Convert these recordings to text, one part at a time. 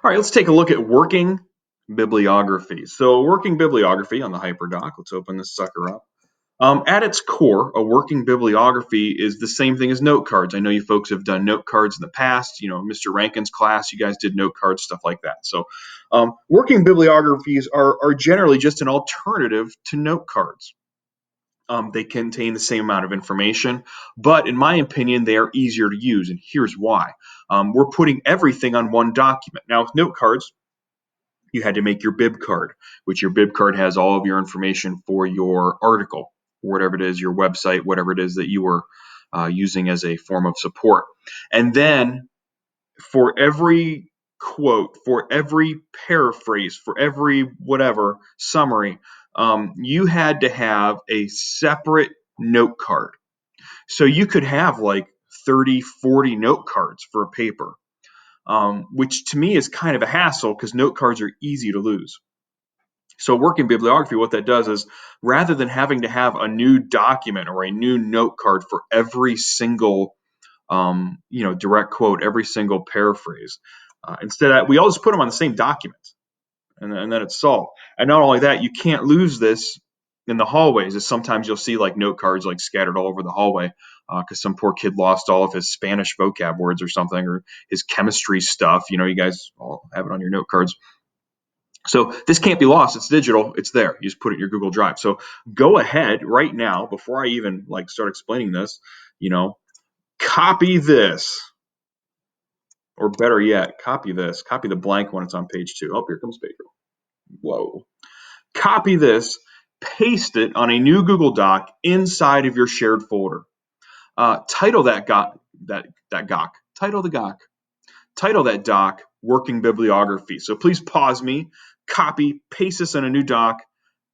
All right, let's take a look at working bibliography. So working bibliography on the HyperDoc, let's open this sucker up. At its core, a working bibliography is the same thing as note cards. I know you folks have done note cards in the past. You know, Mr. Rankin's class, you guys did note cards, stuff like that. So working bibliographies are generally just an alternative to note cards. They contain the same amount of information, but in my opinion, they are easier to use, and here's why. We're putting everything on one document. Now, with note cards, you had to make your bib card, which your bib card has all of your information for your article, whatever it is, your website, whatever it is that you were using as a form of support. And then for every quote, for every paraphrase, for every whatever summary, you had to have a separate note card. So you could have like 30, 40 note cards for a paper, which to me is kind of a hassle because note cards are easy to lose. So working bibliography, what that does is rather than having to have a new document or a new note card for every single direct quote, every single paraphrase, instead of that, we all just put them on the same document, and then it's solved. And not only that, you can't lose this in the hallways. As sometimes you'll see like note cards like scattered all over the hallway because some poor kid lost all of his Spanish vocab words or something, or his chemistry stuff. You know, you guys all have it on your note cards. So this can't be lost. It's digital. It's there. You just put it in your Google Drive. So go ahead right now, before I even like start explaining this, copy this, or better yet, copy this. Copy the blank when it's on page 2. Oh, here comes page 2. Whoa. Copy this, paste it on a new Google Doc inside of your shared folder. Title that doc working bibliography. So please pause me, copy, paste this in a new doc,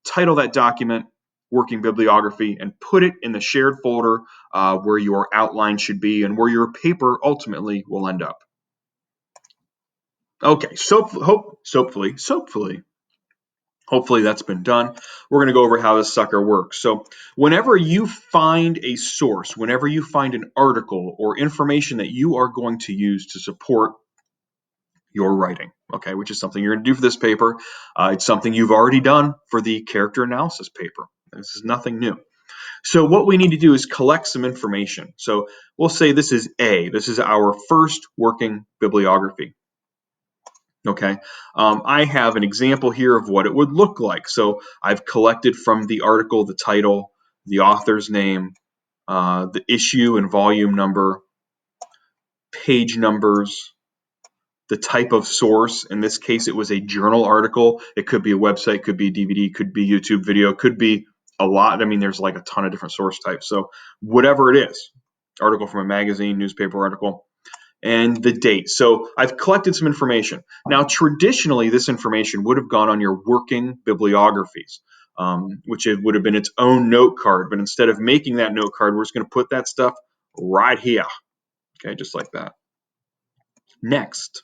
title that document working bibliography, and put it in the shared folder where your outline should be and where your paper ultimately will end up. Okay, so hopefully that's been done. We're going to go over how this sucker works. So whenever you find a source, whenever you find an article or information that you are going to use to support your writing, okay, which is something you're going to do for this paper. It's something you've already done for the character analysis paper. This is nothing new. So what we need to do is collect some information. So we'll say this is A. This is our first working bibliography. Okay, I have an example here of what it would look like. So I've collected from the article the title, the author's name, the issue and volume number, page numbers, the type of source. In this case, it was a journal article. It could be a website, could be a DVD, could be YouTube video, could be a lot. I mean, there's like a ton of different source types. So whatever it is, article from a magazine, newspaper article, and the date. So I've collected some information. Now, traditionally, this information would have gone on your working bibliographies, which it would have been its own note card. But instead of making that note card, we're just going to put that stuff right here. Okay, just like that. Next,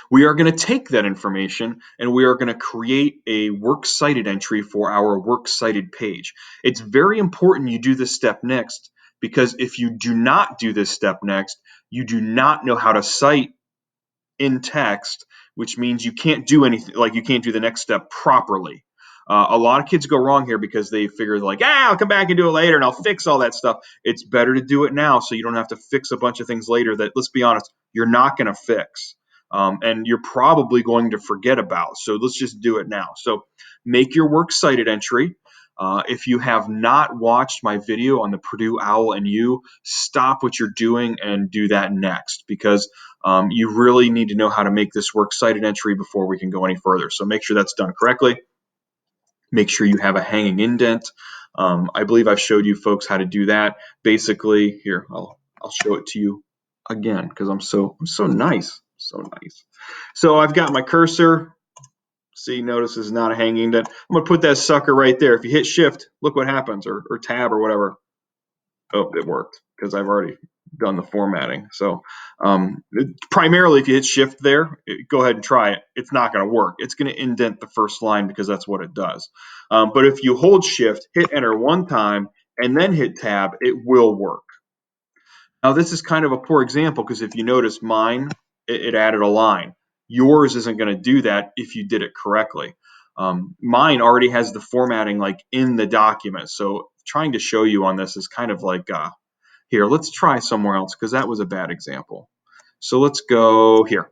we are going to take that information and we are going to create a works cited entry for our works cited page. It's very important you do this step next, because if you do not do this step next, you do not know how to cite in text, which means you can't do anything, like you can't do the next step properly. A lot of kids go wrong here because they figure like, I'll come back and do it later and I'll fix all that stuff. It's better to do it now so you don't have to fix a bunch of things later that, let's be honest, you're not going to fix. And you're probably going to forget about. So let's just do it now. So make your works cited entry. If you have not watched my video on the Purdue OWL and U, stop what you're doing and do that next, because you really need to know how to make this works cited entry before we can go any further. So make sure that's done correctly. Make sure you have a hanging indent. I believe I've showed you folks how to do that. Basically, here, I'll show it to you again because I'm so nice. So nice. So I've got my cursor. See, notice this is not a hanging indent. I'm going to put that sucker right there. If you hit shift, look what happens, or tab or whatever. Oh, it worked because I've already done the formatting. So primarily if you hit shift there, go ahead and try it. It's not going to work. It's going to indent the first line because that's what it does. But if you hold shift, hit enter one time, and then hit tab, it will work. Now this is kind of a poor example because if you notice mine, it added a line. Yours isn't going to do that if you did it correctly. Mine already has the formatting like in the document. So trying to show you on this is kind of like, here, let's try somewhere else because that was a bad example. So let's go here.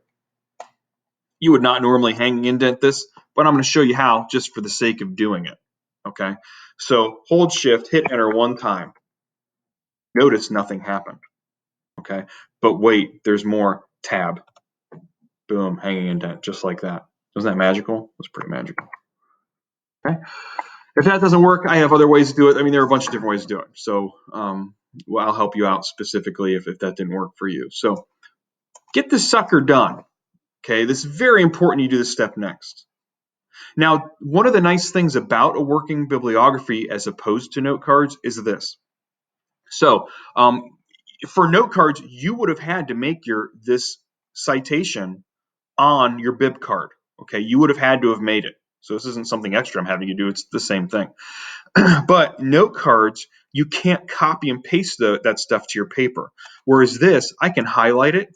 You would not normally hang indent this, but I'm going to show you how just for the sake of doing it. Okay. So hold shift, hit enter one time. Notice nothing happened. Okay. But wait, there's more. Tab. Boom, hanging indent, just like that. Isn't that magical? That's pretty magical. Okay. If that doesn't work, I have other ways to do it. I mean, there are a bunch of different ways to do it. So well, I'll help you out specifically if that didn't work for you. So get this sucker done. Okay, this is very important you do this step next. Now, one of the nice things about a working bibliography as opposed to note cards is this. So for note cards, you would have had to make this citation on your bib card. Okay, you would have had to have made it. So this isn't something extra I'm having you do. It's the same thing. But note cards, you can't copy and paste that stuff to your paper. Whereas this, I can highlight it,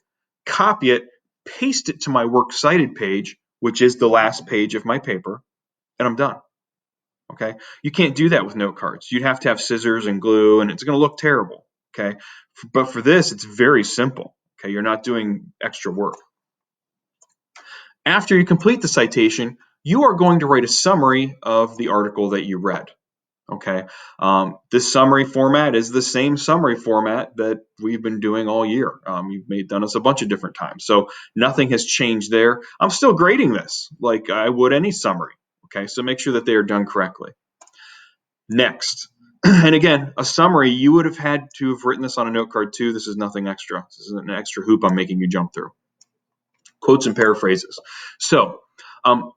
copy it, paste it to my works cited page, which is the last page of my paper, and I'm done. Okay, you can't do that with note cards. You'd have to have scissors and glue, and it's going to look terrible. Okay, but for this, it's very simple. Okay, you're not doing extra work. After you complete the citation, you are going to write a summary of the article that you read. Okay, this summary format is the same summary format that we've been doing all year. You've done this a bunch of different times, so nothing has changed there. I'm still grading this like I would any summary. Okay, so make sure that they are done correctly. Next, and again, a summary, you would have had to have written this on a note card too. This is nothing extra. This isn't an extra hoop I'm making you jump through. Quotes and paraphrases. So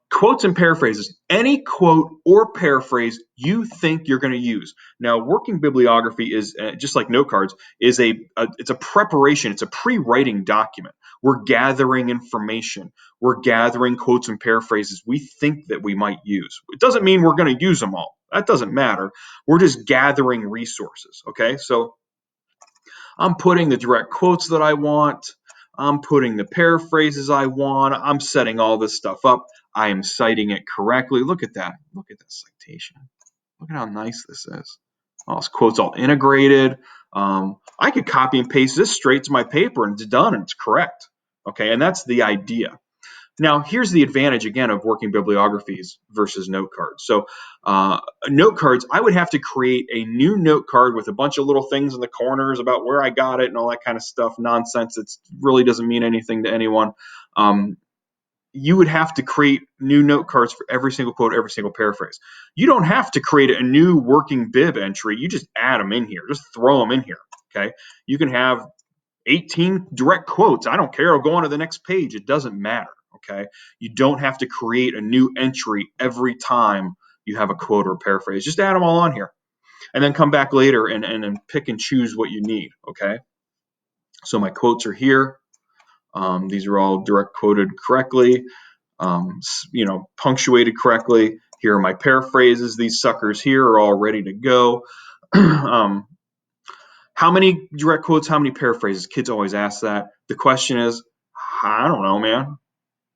quotes and paraphrases, any quote or paraphrase you think you're going to use. Now, working bibliography is just like note cards, is it's a preparation, it's a pre-writing document. We're gathering information. We're gathering quotes and paraphrases we think that we might use. It doesn't mean we're going to use them all. That doesn't matter. We're just gathering resources. Okay, so I'm putting the direct quotes that I want. I'm putting the paraphrases I want. I'm setting all this stuff up. I am citing it correctly. Look at that. Look at this citation. Look at how nice this is. All this quote's all integrated. I could copy and paste this straight to my paper and it's done and it's correct. Okay, and that's the idea. Now, here's the advantage, again, of working bibliographies versus note cards. So note cards, I would have to create a new note card with a bunch of little things in the corners about where I got it and all that kind of stuff, nonsense that really doesn't mean anything to anyone. You would have to create new note cards for every single quote, every single paraphrase. You don't have to create a new working bib entry. You just add them in here. Just throw them in here, okay? You can have 18 direct quotes. I don't care. I'll go on to the next page. It doesn't matter. Okay. You don't have to create a new entry every time you have a quote or paraphrase. Just add them all on here and then come back later and pick and choose what you need. Okay. So my quotes are here. These are all direct quoted correctly, punctuated correctly. Here are my paraphrases. These suckers here are all ready to go. How many direct quotes, how many paraphrases? Kids always ask that. The question is, I don't know, man.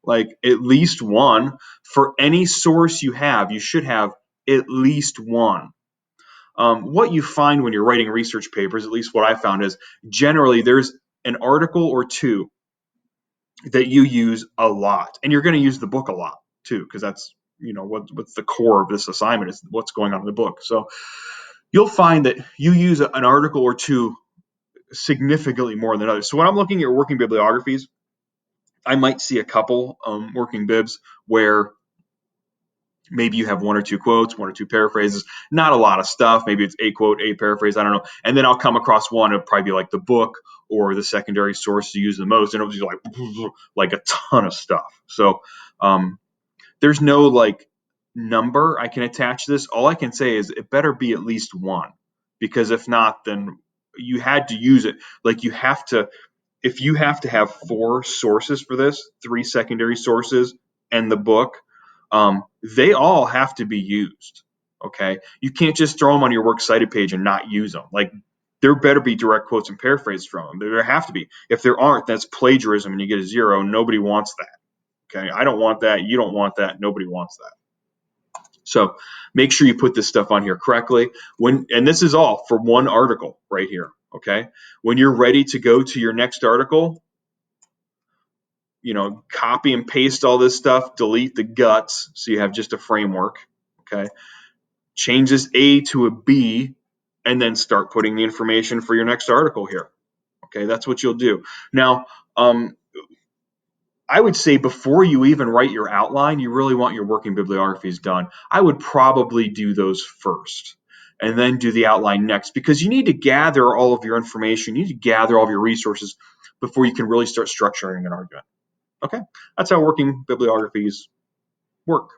Like at least one. For any source you have, you should have at least one. What you find when you're writing research papers, at least what I found, is generally there's an article or two that you use a lot. And you're going to use the book a lot too, because that's, what's the core of this assignment is what's going on in the book. So you'll find that you use an article or two significantly more than others. So when I'm looking at working bibliographies, I might see a couple working bibs where maybe you have one or two quotes, one or two paraphrases, not a lot of stuff. Maybe it's a quote, a paraphrase, I don't know. And then I'll come across one, it'll probably be like the book or the secondary source to use the most. And it'll be like a ton of stuff. So there's no like number I can attach this. All I can say is it better be at least one, because if not, then you had to use it. Like if you have to have 4 sources for this, 3 secondary sources and the book, they all have to be used. Okay. You can't just throw them on your works cited page and not use them. Like there better be direct quotes and paraphrases from them. There have to be. If there aren't, that's plagiarism and you get a 0. Nobody wants that. Okay, I don't want that. You don't want that. Nobody wants that. So make sure you put this stuff on here correctly. And this is all for one article right here. Okay, when you're ready to go to your next article, copy and paste all this stuff, delete the guts so you have just a framework. Okay, change this A to a B, and then start putting the information for your next article here. Okay, that's what you'll do. Now, I would say before you even write your outline, you really want your working bibliographies done. I would probably do those first and then do the outline next, because you need to gather all of your information. You need to gather all of your resources before you can really start structuring an argument. Okay, that's how working bibliographies work.